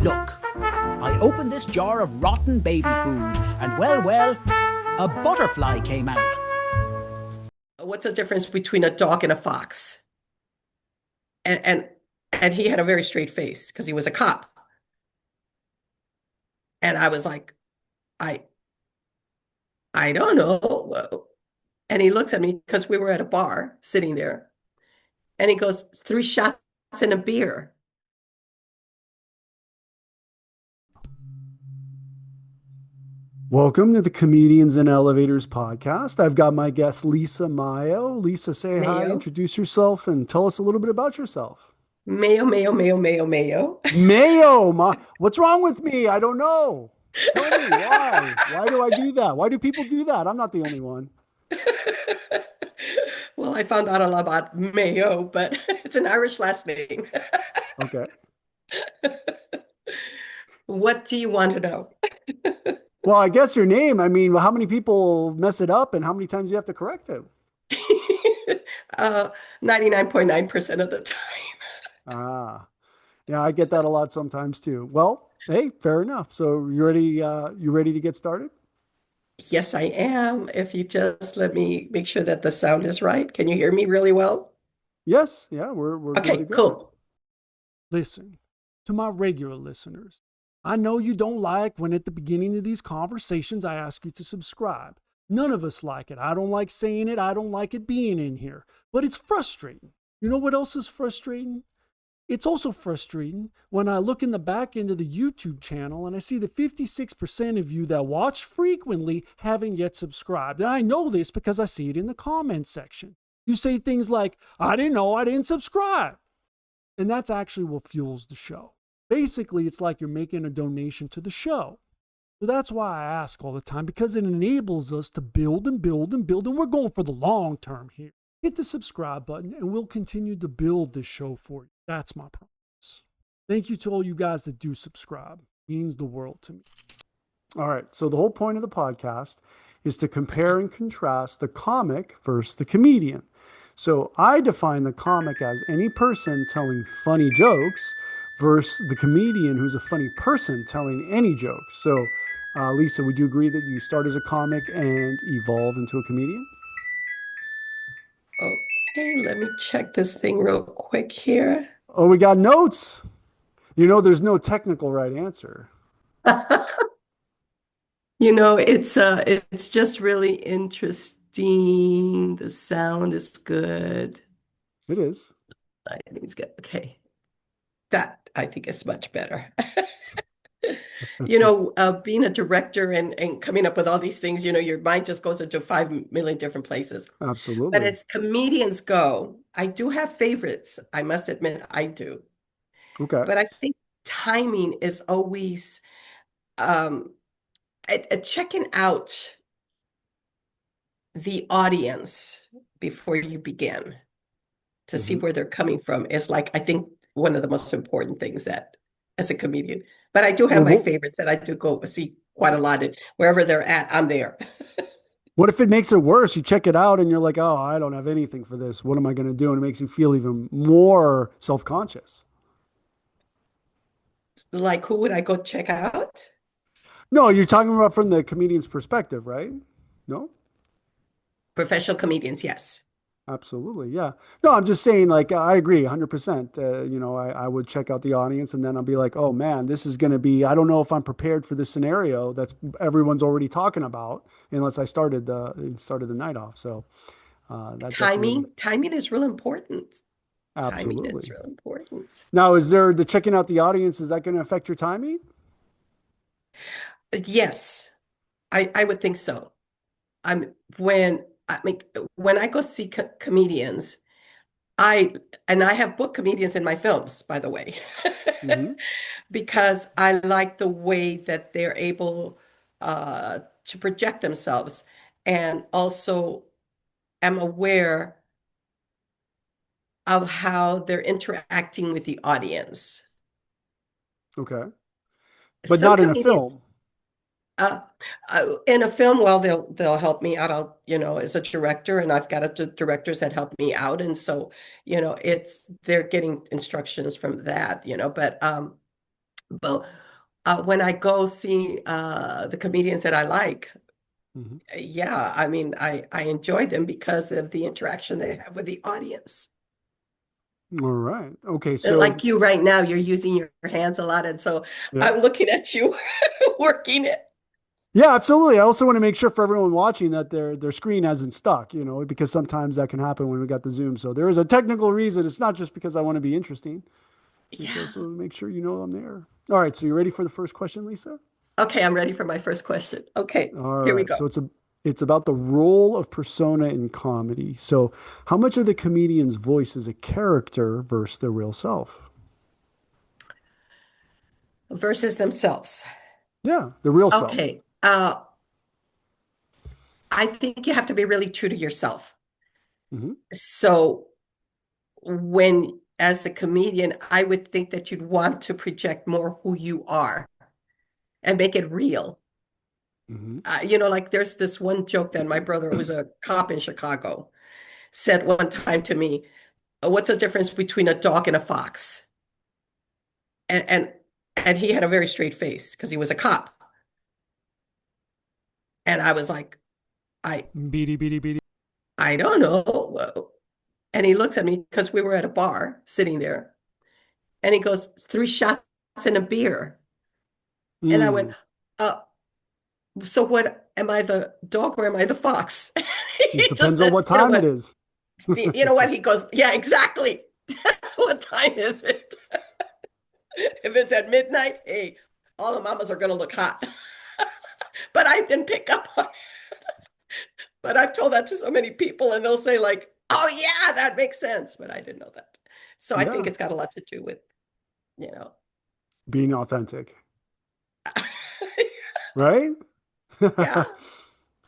Look, I opened this jar of rotten baby food, and well, a butterfly came out. What's the difference between a dog and a fox? And and, and he had a very straight face because he was a cop. And I was like, I I don't know. And he looks at me because we were at a bar sitting there, and he goes, 3 shots and a beer. Welcome to the Comedians and Elevators podcast. I've got my guest, Lisa Mayo. Lisa, say hi, Mayo, introduce yourself, and tell us a little bit about yourself. Mayo, Mayo, Mayo, Mayo, Mayo. Mayo, what's wrong with me? I don't know. Tell me why. Why do I do that? Why do people do that? I'm not the only one. Well, I found out a lot about Mayo, but it's an Irish last name. Okay. What do you want to know? Well, I guess your name. I mean, how many people mess it up and how many times you have to correct it? 99.9% of the time. Ah, yeah, I get that a lot sometimes too. Well, hey, fair enough. So you ready? You ready to get started? Yes, I am. If you just let me make sure that the sound is right. Can you hear me really well? Yes. Yeah, we're good to Okay, go. cool. Listen, to my regular listeners, I know you don't like when at the beginning of these conversations I ask you to subscribe. None of us like it. I don't like saying it. I don't like it being in here. But it's frustrating. You know what else is frustrating? It's also frustrating when I look in the back end of the YouTube channel and I see that 56% of you that watch frequently haven't yet subscribed. And I know this because I see it in the comment section. You say things like, I didn't know I didn't subscribe. And that's actually what fuels the show. Basically, it's like you're making a donation to the show. So that's why I ask all the time, because it enables us to build and build and build. And we're going for the long term here. Hit the subscribe button and we'll continue to build this show for you. That's my promise. Thank you to all you guys that do subscribe. It means the world to me. All right. So the whole point of the podcast is to compare and contrast the comic versus the comedian. So I define the comic as any person telling funny jokes versus the comedian who's a funny person telling any jokes. So, Lisa, would you agree that you start as a comic and evolve into a comedian? Okay, let me check this thing real quick here. Oh, we got notes. You know, there's no technical right answer. It's just really interesting. The sound is good. It is. Lighting's good. Okay. That I think is much better. Being a director and coming up with all these things, your mind just goes into 5 million different places. But Absolutely. as comedians go, I do have favorites. I must admit, I do. Okay. But I think timing is always um, checking out the audience before you begin to see Mm-hmm. where they're coming from is like, I think, one of the most important things that as a comedian. But I do have Well, my what, favorites that I do go see quite a lot. And wherever they're at, I'm there. what if it makes it worse? You check it out and you're like, oh, I don't have anything for this. What am I going to do? And it makes you feel even more self-conscious. Like, who would I go check out? No, you're talking about from the comedian's perspective, right? No? Professional comedians, yes. Absolutely. Yeah. No, I'm just saying, like, I agree 100%. I would check out the audience and then I'll be like, oh man, this is going to be, I don't know if I'm prepared for this scenario that's everyone's already talking about unless I started the night off. So, that definitely, Timing is real important. Timing is absolutely. real important. Now, is there the checking out the audience? Is that going to affect your timing? Yes, I would think so. I'm when I mean when I go see comedians, I and I have booked comedians in my films, by the way, Hmm. because I like the way that they're able to project themselves, and also am aware of how they're interacting with the audience. Okay. But Some not in a comedians, film. uh, in a film, well, they'll help me out. As a director, and I've got directors that help me out, and so, they're getting instructions from that. But when I go see the comedians that I like, Mhm. yeah, I mean, I enjoy them because of the interaction they have with the audience. All right. Okay. And So, like you right now, you're using your hands a lot, and so yeah. I'm looking at you working it. Yeah, absolutely. I also want to make sure for everyone watching that their screen hasn't stuck, because sometimes that can happen when we got the Zoom. So there is a technical reason. It's not just because I want to be interesting. It's Yeah. also to make sure I'm there. All right. So you ready for the first question, Lisa? Okay, I'm ready for my first question. Okay, All here we right. go. So it's about the role of persona in comedy. So how much of the comedian's voice is a character versus their real self? Versus themselves. Yeah, the real self. Okay. I think you have to be really true to yourself. Hmm. So as a comedian, I would think that you'd want to project more who you are and make it real. Hmm. Like there's this one joke that my brother, who was a cop in Chicago, said one time to me, "What's the difference between a dog and a fox?" And and, and he had a very straight face because he was a cop. And I was like, I Beady, beady, beady. I don't know. And he looks at me because we were at a bar sitting there, and he goes, "Three shots and a beer." And I went, Mm. uh, "So what? Am I the dog or am I the fox?" It He just depends on said, what "You know time it what? is. You know what?" He goes, "Yeah, exactly." What time is it? If it's at midnight, hey, all the mamas are gonna look hot. But I didn't pick up on it. But I've told that to so many people, and they'll say, like, "Oh yeah, that makes sense." But I didn't know that. So I think Yeah, it's got a lot to do with, you know. being authentic, right? Yeah.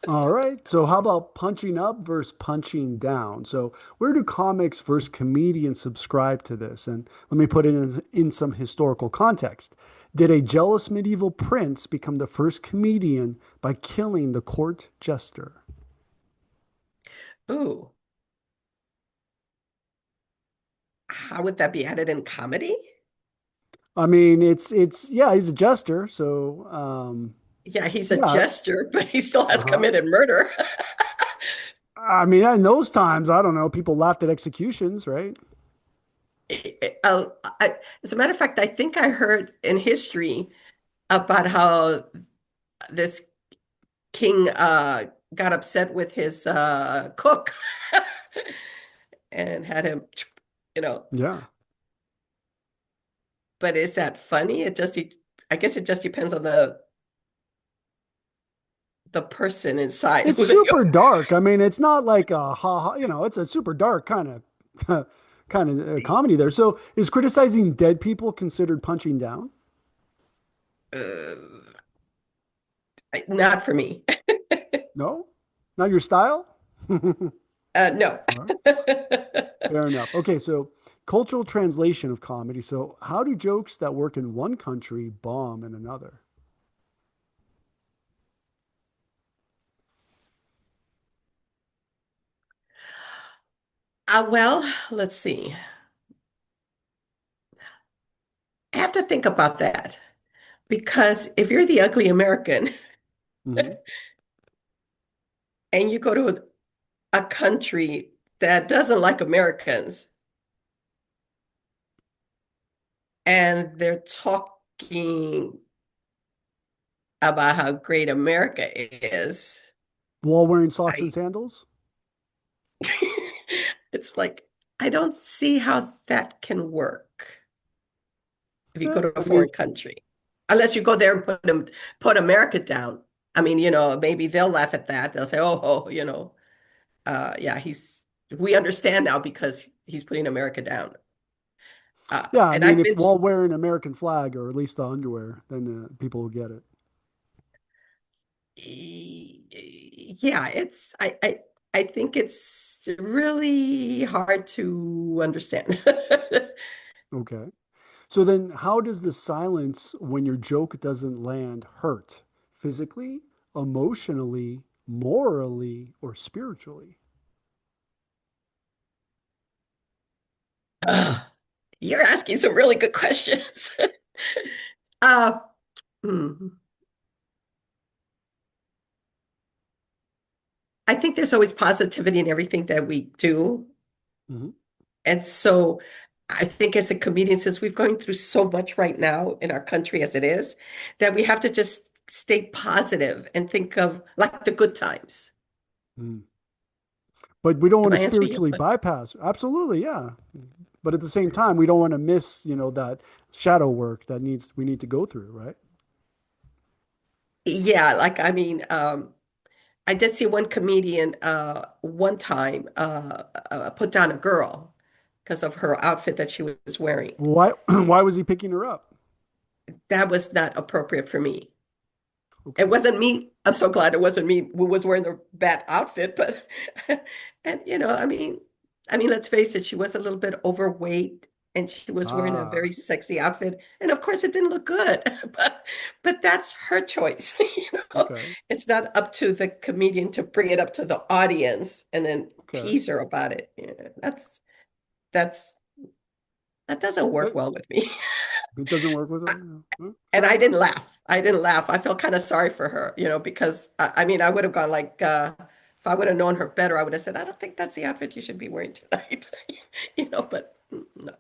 All right. So, how about punching up versus punching down? So, where do comics versus comedians subscribe to this? And let me put it in some historical context. Did a jealous medieval prince become the first comedian by killing the court jester? Ooh, how would that be added in comedy? I mean, yeah, he's a jester. So, Yeah, he's a yeah. jester, but he still has Uh-huh. committed murder. I mean, in those times, I don't know, people laughed at executions, right? Uh, as a matter of fact, I think I heard in history about how this king got upset with his cook and had him, you know. Yeah. But is that funny? I guess it just depends on the person inside It's who they super dark. I mean, it's not like a ha ha, it's a super dark of kind of comedy there. So, is criticizing dead people considered punching down? uh, not for me. No? Not your style? All No. right. Fair enough. Okay, so cultural translation of comedy. So, how do jokes that work in one country bomb in another? Well, let's see. I have to think about that because if you're the ugly American Hmm. and you go to a country that doesn't like Americans and they're talking about how great America is, While wearing socks and I sandals? it's like I don't see how that can work if you go to a I mean, foreign country. Unless you go there and put America down. I mean, maybe they'll laugh at that. They'll say, "Oh, oh, yeah, we understand now because he's putting America down." yeah, I And mean, I've if been, while wearing American flag or at least the underwear, then people will get it. yeah, I think it's really hard to understand. Okay. So then, how does the silence when your joke doesn't land hurt? Physically, emotionally, morally, or spiritually? Ugh, you're asking some really good questions. Uh, hmm. I think there's always positivity in everything that we do. Mhm. And so I think as a comedian, since we've going through so much right now in our country as it is, that we have to just stay positive and think of like the good times. Mm. But we don't want Am to I answering your spiritually question? bypass. Absolutely, yeah. But at the same time, we don't want to miss, that shadow work that needs we need to go through, right? Yeah, like I mean, I did see one comedian one time put down a girl because of her outfit that she was wearing. Why why was he picking her up? That was not appropriate for me. It Okay. wasn't me. I'm so glad it wasn't me who was wearing the bad outfit, but and I mean, let's face it, she was a little bit overweight and she was wearing a Ah, very sexy outfit. And of course it didn't look good, but that's her choice, you know. okay. It's not up to the comedian to bring it up to the audience and then Okay. tease her about it. Yeah, that's that doesn't work But well with me. it doesn't work with her. Yeah. And Fair I didn't enough. laugh. I didn't laugh. I felt kind of sorry for her, because I mean, I would have gone like, if I would have known her better, I would have said, I don't think that's the outfit you should be wearing tonight, but no.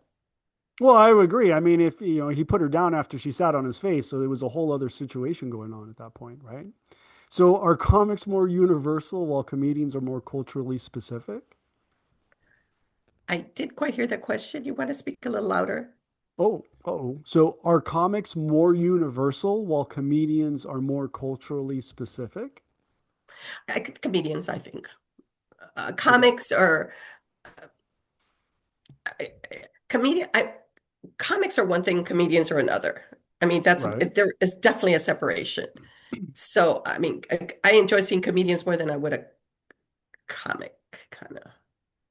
Well, I would agree. I mean, if he put her down after she sat on his face, so there was a whole other situation going on at that point, right? So are comics more universal while comedians are more culturally specific? I did quite hear that question. You want to speak a little louder? Oh, oh. So are comics more universal while comedians are more culturally specific? Comedians, I think. Okay. Comics or comedian. Comics are one thing, comedians are another. I mean, Right. there is definitely a separation. So, I mean, I enjoy seeing comedians more than I would a comic, kind of.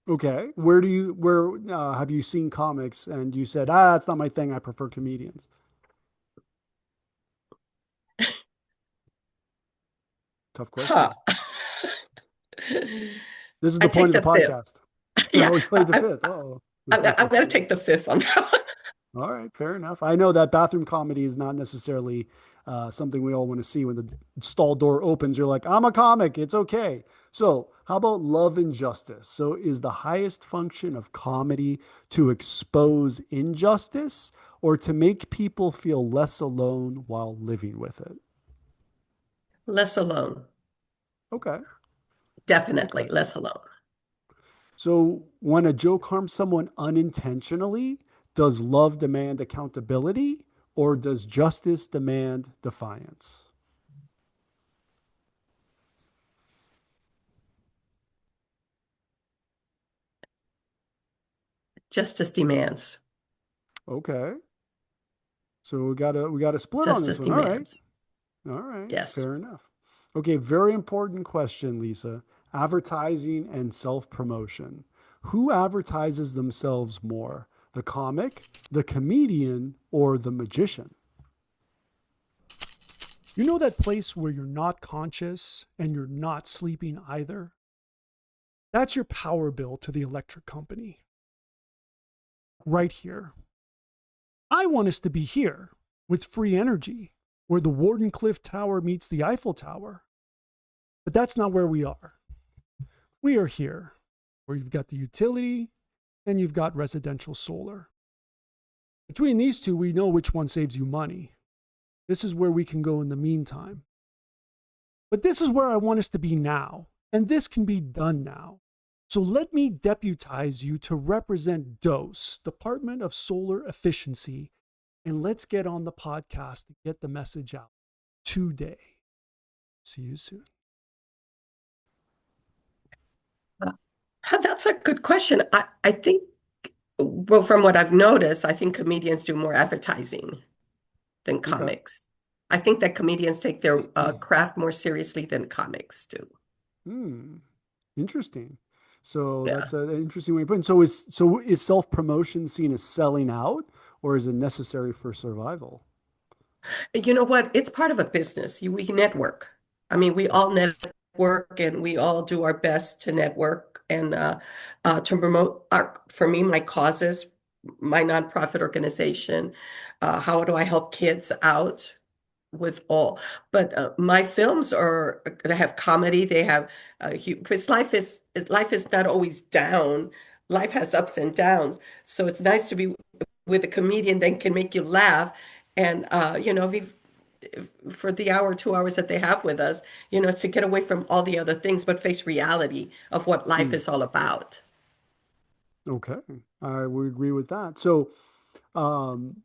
Okay. Where have you seen comics and you said, ah, that's not my thing. I prefer comedians. Tough Huh. question. This is I the point take of the the fifth. podcast. Yeah, Oh, you played the fifth. Oh. I'm going to take the fifth on that one. All right, fair enough. I know that bathroom comedy is not necessarily something we all want to see. When the stall door opens, you're like, I'm a comic. It's okay. So, how about love and justice? So, is the highest function of comedy to expose injustice or to make people feel less alone while living with it? Less alone. Okay. Definitely Okay. less alone. So, when a joke harms someone unintentionally, does love demand accountability or does justice demand defiance? Justice demands. Okay. So we got a split on this Justice one. All right. demands. All right. Yes. Fair enough. Okay, very important question, Lisa. Advertising and self-promotion. Who advertises themselves more? The comic, the comedian, or the magician? You know that place where you're not conscious and you're not sleeping either? That's your power bill to the electric company. Right here. I want us to be here with free energy, where the Wardenclyffe Tower meets the Eiffel Tower. But that's not where we are. We are here, where you've got the utility and you've got residential solar. Between these two, we know which one saves you money. This is where we can go in the meantime. But this is where I want us to be now, and this can be done now. So let me deputize you to represent DOSE, Department of Solar Efficiency, and let's get on the podcast and get the message out today. See you soon. That's a good question. I think, well, from what I've noticed, I think comedians do more advertising than Okay. comics. I think that comedians take their craft more seriously than comics do. Hmm. Interesting. So Yeah. that's an interesting way to put it. So is self-promotion seen as selling out or is it necessary for survival? You know what? It's part of a business. We network. I mean, we all network and we all do our best to network and to promote for me, my causes my nonprofit organization. How do I help kids out with all? But my films are they have comedy. They have because life is not always down. Life has ups and downs. So it's nice to be with a comedian that can make you laugh. And for the hour, 2 hours that they have with us, to get away from all the other things, but face reality of what life Hmm. is all about. Okay, I would agree with that. So, um,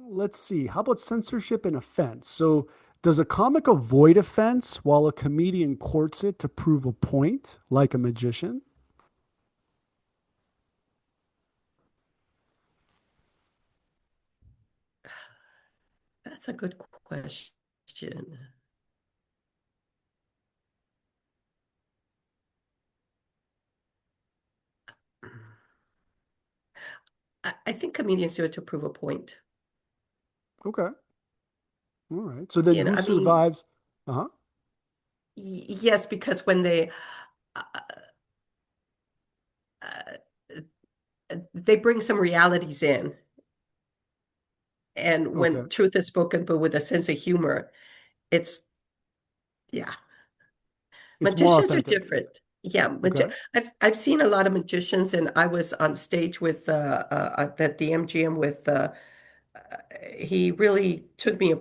let's see. How about censorship and offense? So, does a comic avoid offense while a comedian courts it to prove a point, like a magician? That's a good question. I think comedians do it to prove a point. Okay, all right. So then, who I mean, survives? Uh huh. yes, because when uh, they bring some realities in, and when Okay, truth is spoken, but with a sense of humor, it's yeah. it's more Magicians are authentic. different. Yeah, Okay. I've seen a lot of magicians, and I was on stage with at the MGM with he really took me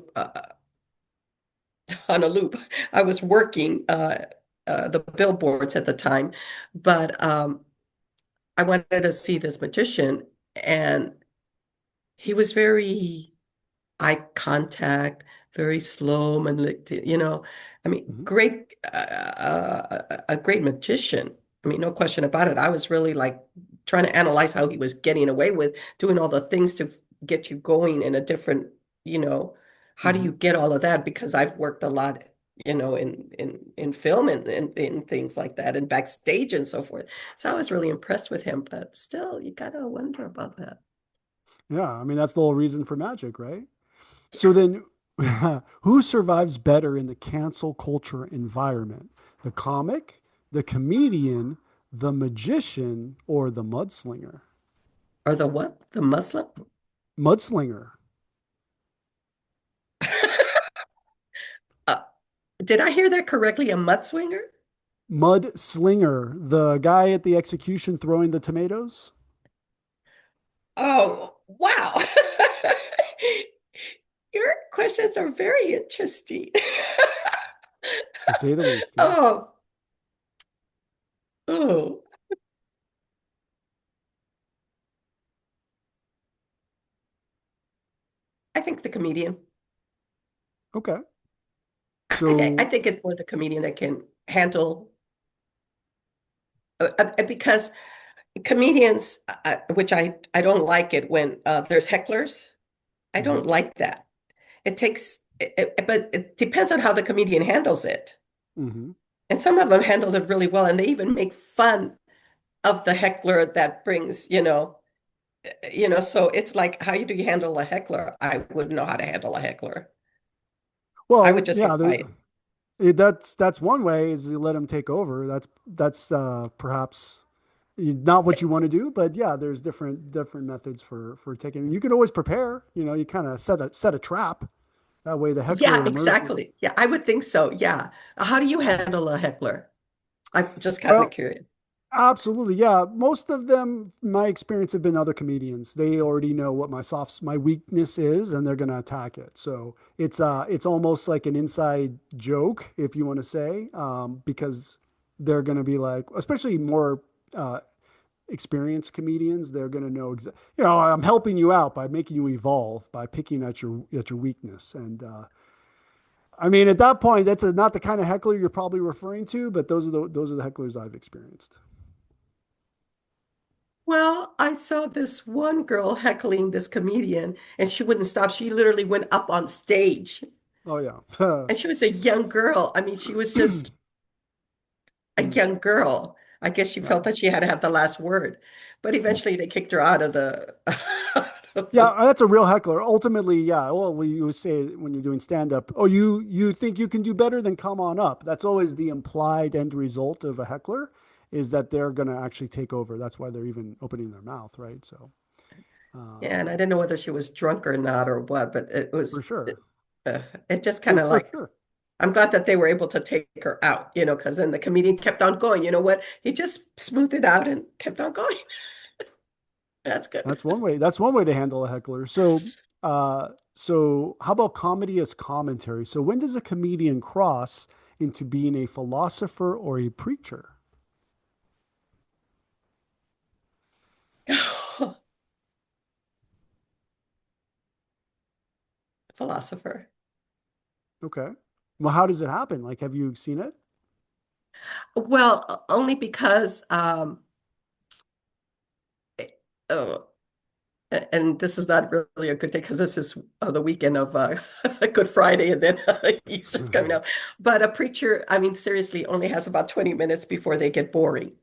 on a loop. I was working the billboards at the time, but I wanted to see this magician, and he was very eye contact, very slow, I mean, Hmm. a great magician. I mean, no question about it. I was really like trying to analyze how he was getting away with doing all the things to get you going in a different, you know, how do Hmm. you get all of that? Because I've worked a lot, in film and in things like that and backstage and so forth. So I was really impressed with him, but still, you gotta wonder about that. Yeah, I mean that's the whole reason for magic, right? So then, who survives better in the cancel culture environment? The comic, the comedian, the magician, or the mudslinger? Or the what? The Muslim? Mudslinger. Uh, did I hear that correctly? A mudswinger? Mudslinger, the guy at the execution throwing the tomatoes, Oh, wow. Your questions are very interesting. to say the least. Yeah. Oh, oh. I think the comedian. Okay. I So, think it's more the comedian that can handle because comedians, which I don't like it when there's hecklers. I mhm, don't like that. But it depends on how the comedian handles it. mhm. And some of them handled it really well, and they even make fun of the heckler that brings, so it's like, how do you handle a heckler? I wouldn't know how to handle a heckler. I would Well, just be yeah, quiet. that's one way is you let him take over. That's perhaps not what you want to do, but yeah, there's different methods for taking. You can always prepare. You kind of set a trap. That way, the Yeah, heckler emerges. exactly. Yeah, I would think so. Yeah. How do you handle a heckler? I'm just kind of Well, curious. absolutely, yeah. Most of them, my experience, have been other comedians. They already know what my weakness is, and they're going to attack it. So it's almost like an inside joke, if you want to say, because they're going to be like, especially more uh, experienced comedians, they're going to know exactly. I'm helping you out by making you evolve by picking at your weakness. And I mean, at that point, that's not the kind of heckler you're probably referring to, but those are the hecklers I've experienced. Well, I saw this one girl heckling this comedian, and she wouldn't stop. She literally went up on stage, Oh yeah. and she was a young girl. I mean, she was just a Mm, young girl. I guess she yeah. felt that she had to have the last word, but eventually they kicked her out of the. out of Yeah, the that's a real heckler. Ultimately, yeah. Well, you say when you're doing stand up, oh, you think you can do better, then come on up. That's always the implied end result of a heckler, is that they're going to actually take over. That's why they're even opening their mouth, right? So, Yeah, and I Um, didn't know whether she was drunk or not or what, but for sure. it just kind of For like, sure. I'm glad that they were able to take her out, because then the comedian kept on going. You know what? He just smoothed it out and kept on going. That's good. That's one way to handle a heckler. So how about comedy as commentary? So when does a comedian cross into being a philosopher or a preacher? Philosopher. Okay. Well, how does it happen? Like, have you seen it? Well, only because oh, and this is not really a good day because this is the weekend of Good Friday and then Easter's coming up. But a preacher, I mean, seriously, only has about 20 minutes before they get boring.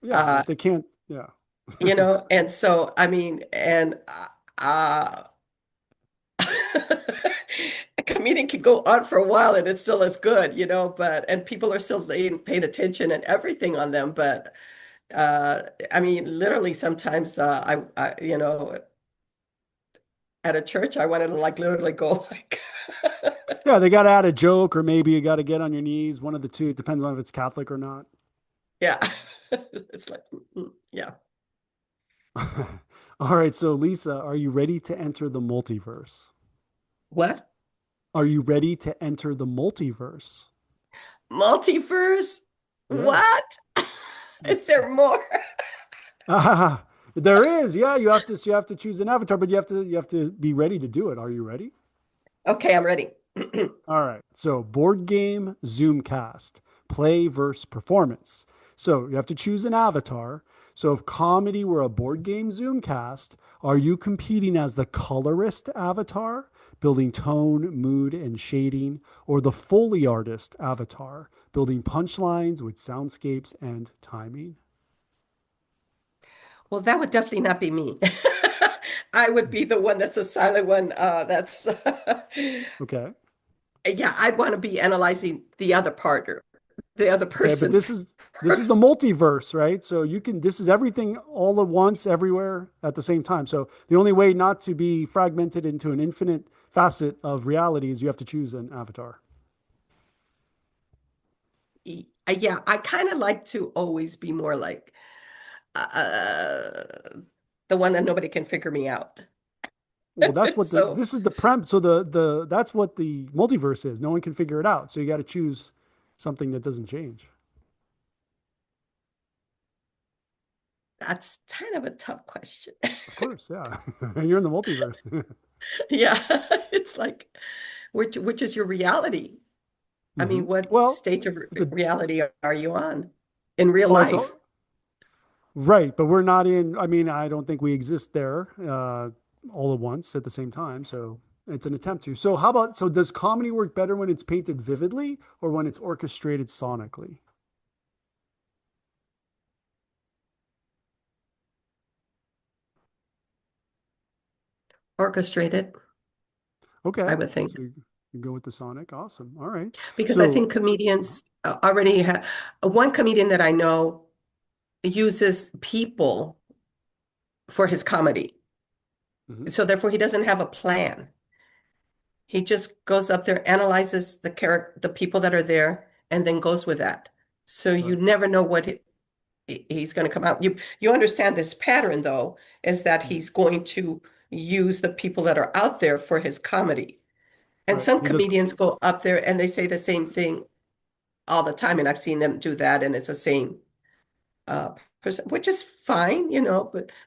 Yeah, Uh, they can't. Yeah. and so, I mean, and uh, a comedian can go on for a while and it's still as good, and people are still paying attention and everything on them. But I mean, literally sometimes at a church, I wanted to like literally go like, Yeah, they got to add a joke, or maybe you got to get on your knees. One of the two. It depends on if it's Catholic or not. yeah, it's like, yeah. All right. So, Lisa, are you ready to enter the multiverse? What? Are you ready to enter the multiverse? Multiverse? Yes. What? Is It's there more? there is. Yeah, you have to choose an avatar, but you have to be ready to do it. Are you ready? Okay, I'm ready. All right. So, board game, Zoomcast, play versus performance. So, you have to choose an avatar. So, if comedy were a board game Zoomcast, are you competing as the colorist avatar, building tone, mood, and shading, or the Foley artist avatar, building punchlines with soundscapes and timing? Well, that would definitely not be me. I would be the one that's a silent one. That's Okay. yeah, I'd want to be analyzing the other partner, the other Okay, but person this is the first. multiverse, right? So you can this is everything all at once, everywhere at the same time. So the only way not to be fragmented into an infinite facet of reality is you have to choose an avatar. Yeah, I kind of like to always be more like uh, the one that nobody can figure me out. Well, that's what the So this is the prem. So the that's what the multiverse is. No one can figure it out. So you got to choose something that doesn't change. that's kind of a tough question. Of course, yeah. You're in the multiverse. Yeah, it's like which is your reality? I mean, what Well, stage of it's a reality are you on in real well, it's all life? right, but we're not in. I mean, I don't think we exist there all at once at the same time. So it's an attempt to. So how about? So does comedy work better when it's painted vividly or when it's orchestrated sonically? Orchestrated, Okay, I would think, so you go with the sonic. Awesome. All right. because I So think comedians already have one comedian that I know uses people for his comedy. mhm, So therefore he doesn't have a plan. He just goes up there, analyzes the people that are there, and then goes with that. So you right, never know what he's going to come out. You understand this pattern though, is that mhm, he's going to use the people that are out there for his comedy. And right. some He does. comedians go up there and they say the same thing all the time, and I've seen them do that, and it's the same uh, person, which is fine,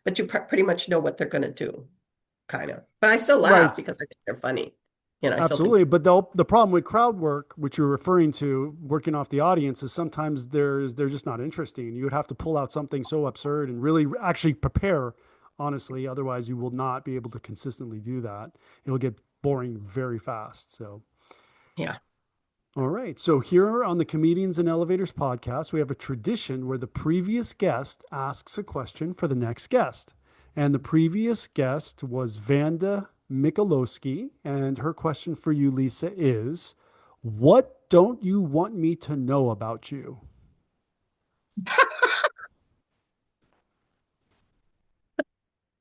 but you pretty much know what they're going to do, kind of. But I still laugh Right. because I think they're funny. I still think, Absolutely, but the problem with crowd work, which you're referring to, working off the audience, is sometimes they're just not interesting. You would have to pull out something so absurd and really actually prepare, honestly. Otherwise, you will not be able to consistently do that. It'll get boring very fast. So, yeah. all right. So here on the Comedians and Elevators podcast, we have a tradition where the previous guest asks a question for the next guest. And the previous guest was Vanda Michalowski. And her question for you, Lisa, is what don't you want me to know about you?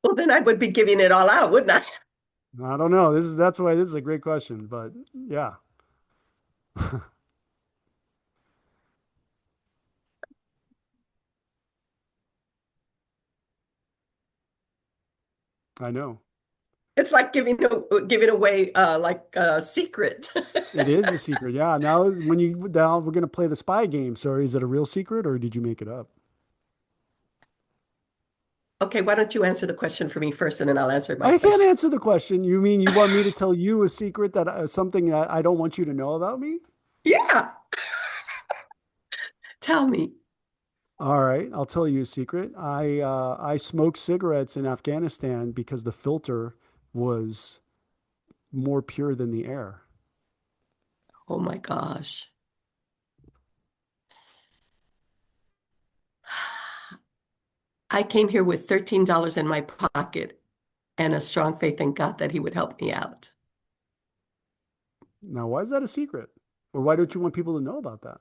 Well, then I would be giving it all out, wouldn't I? I don't know. That's why this is a great question, but yeah, I know. It's like giving away like a secret. It is a secret. Yeah. Now we're gonna play the spy game. So is it a real secret or did you make it up? Okay, why don't you answer the question for me first, and then I'll answer my I can't question. answer the question. You mean you want me to tell you a secret that something that I don't want you to know about me? Yeah, tell me. All right, I'll tell you a secret. I smoked cigarettes in Afghanistan because the filter was more pure than the air. Oh my gosh. I came here with $13 in my pocket and a strong faith in God that He would help me out. Now, why is that a secret? Or why don't you want people to know about that?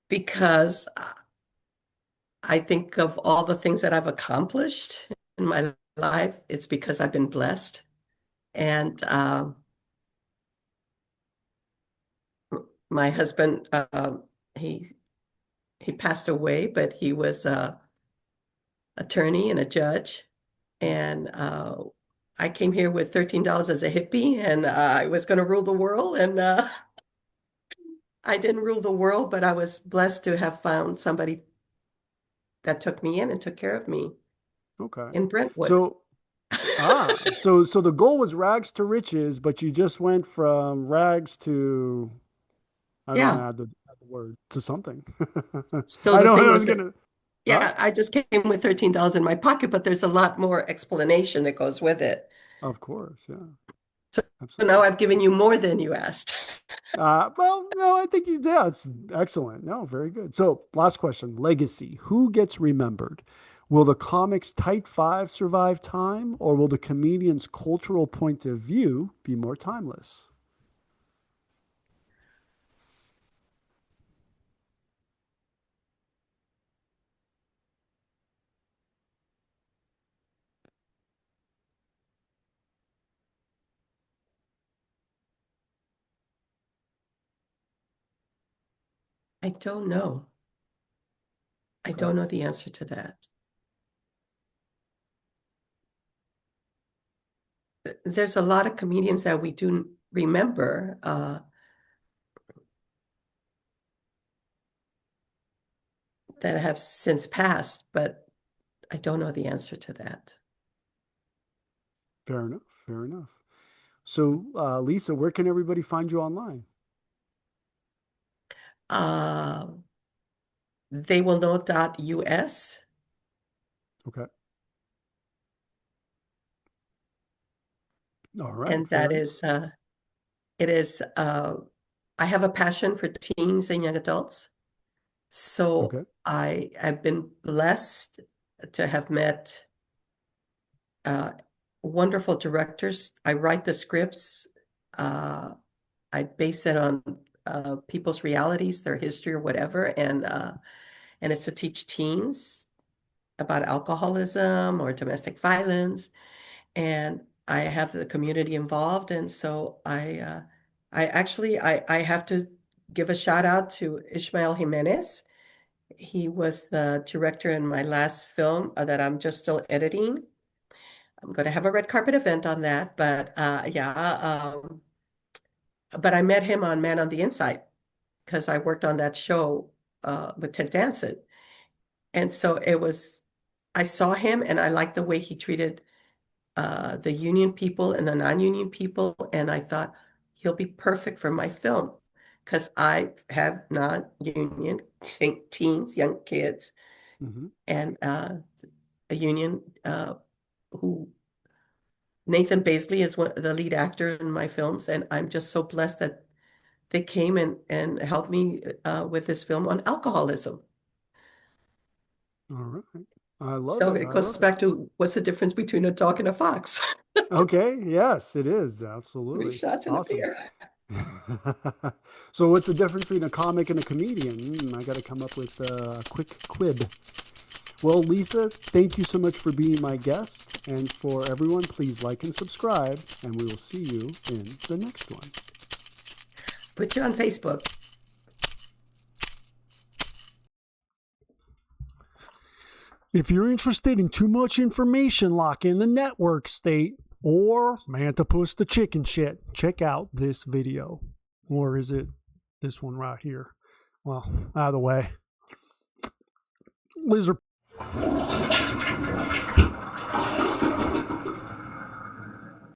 Because I think of all the things that I've accomplished in my life, it's because I've been blessed. And my husband, he he passed away, but he was a attorney and a judge. And I came here with $13 as a hippie, and I was going to rule the world. And I didn't rule the world, but I was blessed to have found somebody that took me in and took care of me Okay. in Brentwood. So, so the goal was rags to riches, but you just went from rags to, I don't want to Yeah. add the word to something. So I the know thing I was was that, gonna, huh? yeah, I just came with $13 in my pocket, but there's a lot more explanation that goes with it. Of course, yeah, So now absolutely. I've given you more than you asked. Well, no, I think yeah, it's excellent. No, very good. So, last question, legacy. Who gets remembered? Will the comic's tight five survive time, or will the comedian's cultural point of view be more timeless? I don't know. I Okay, don't know the answer to that. There's a lot of comedians that we do remember that have since passed, but I don't know the answer to that. fair enough. Fair enough. So, Lisa, where can everybody find you online? Uh, they will know.us, Okay. All right. and that Fair enough. is it is I have a passion for teens and young adults. So Okay. I have been blessed to have met uh, wonderful directors. I write the scripts. Uh, I base it on people's realities, their history or whatever, and it's to teach teens about alcoholism or domestic violence. And I have the community involved, and so I actually I have to give a shout out to Ishmael Jimenez. He was the director in my last film that I'm just still editing. I'm going to have a red carpet event on that, but yeah, but I met him on Man on the Inside because I worked on that show with Ted Danson. And so I saw him and I liked the way he treated the union people and the non-union people. And I thought he'll be perfect for my film because I have non-union teens, young kids, Hmm. and a union who Nathan Baisley is the lead actor in my films. And I'm just so blessed that they came and helped me with this film on alcoholism. All right. I love So it. it I goes love it. back to what's the difference between a dog and a fox? Okay. Yes, it is. Three Absolutely. shots and a Awesome. beer. So, what's the difference between a comic and a comedian? I got to come up with a quick quib. Well, Lisa, thank you so much for being my guest. And for everyone, please like and subscribe. And we will see you in the next one. Put you on Facebook. If you're interested in too much information like in the network state or Mantipus the chicken shit, check out this video. Or is it this one right here? Well, either way. Lizard.